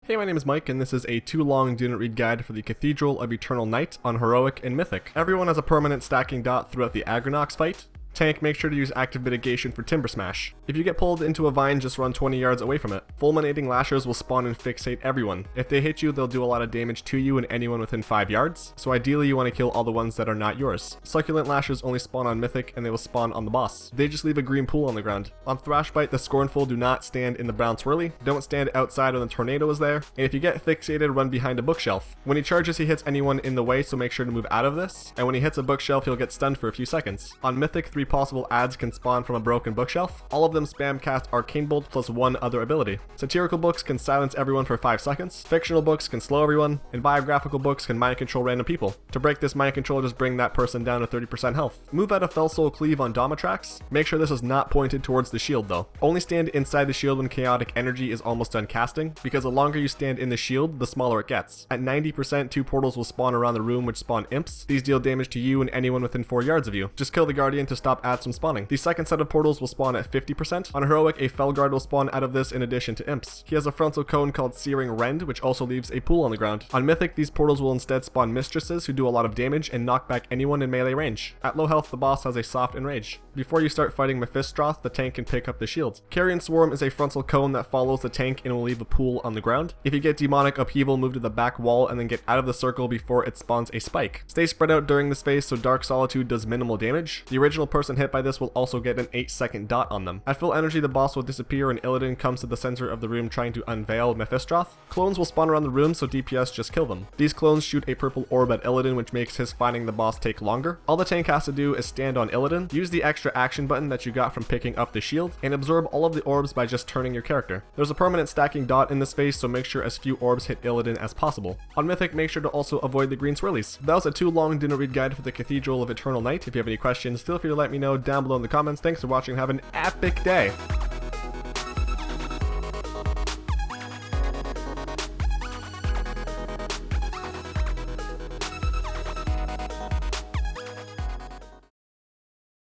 Hey, my name is Mike, and this is a too long do not read guide for the Cathedral of Eternal Night on Heroic and Mythic. Everyone has a permanent stacking dot throughout the AGRONOX fight. Tank, make sure to use active mitigation for Timber Smash. If you get pulled into a vine, just run 20 yards away from it. Fulminating Lashers will spawn and fixate everyone. If they hit you, they'll do a lot of damage to you and anyone within 5 yards, so ideally you want to kill all the ones that are not yours. Succulent Lashers only spawn on Mythic, and they will spawn on the boss. They just leave a green pool on the ground. On THRASHBITE, the Scornful do not stand in the brown swirly, don't stand outside when the tornado is there, and if you get fixated, run behind a bookshelf. When he charges, he hits anyone in the way, so make sure to move out of this, and when he hits a bookshelf, he'll get stunned for a few seconds. On Mythic, 3 possible adds can spawn from a broken bookshelf. All of them spam cast Arcane Bolt plus 1 other ability. Satirical books can silence everyone for 5 seconds, fictional books can slow everyone, and biographical books can mind control random people. To break this mind control, just bring that person down to 30% health. Move out of Fell Soul Cleave on DOMATRAX. Make sure this is not pointed towards the shield though. Only stand inside the shield when chaotic energy is almost done casting, because the longer you stand in the shield, the smaller it gets. At 90%, 2 portals will spawn around the room which spawn imps. These deal damage to you and anyone within 4 yards of you. Just kill the guardian to stop adds from spawning. The second set of portals will spawn at 50%. On Heroic, a Felguard will spawn out of this in addition to imps. He has a frontal cone called Searing Rend, which also leaves a pool on the ground. On Mythic, these portals will instead spawn mistresses who do a lot of damage and knock back anyone in melee range. At low health, the boss has a soft enrage. Before you start fighting Mephistroth, the tank can pick up the shield. Carrion Swarm is a frontal cone that follows the tank and will leave a pool on the ground. If you get demonic upheaval, move to the back wall and then get out of the circle before it spawns a spike. Stay spread out during this phase so Dark Solitude does minimal damage. The original person hit by this will also get an 8-second dot on them. At full energy, the boss will disappear and Illidan comes to the center of the room trying to unveil Mephistroth. Clones will spawn around the room, so DPS just kill them. These clones shoot a purple orb at Illidan, which makes his finding the boss take longer. All the tank has to do is stand on Illidan, use the extra action button that you got from picking up the shield, and absorb all of the orbs by just turning your character. There's a permanent stacking dot in this phase, so make sure as few orbs hit Illidan as possible. On Mythic, make sure to also avoid the green swirlies. That was a too long do not read guide for the Cathedral of Eternal Night. If you have any questions, feel free to let me know down below in the comments. Thanks for watching, have an epic day!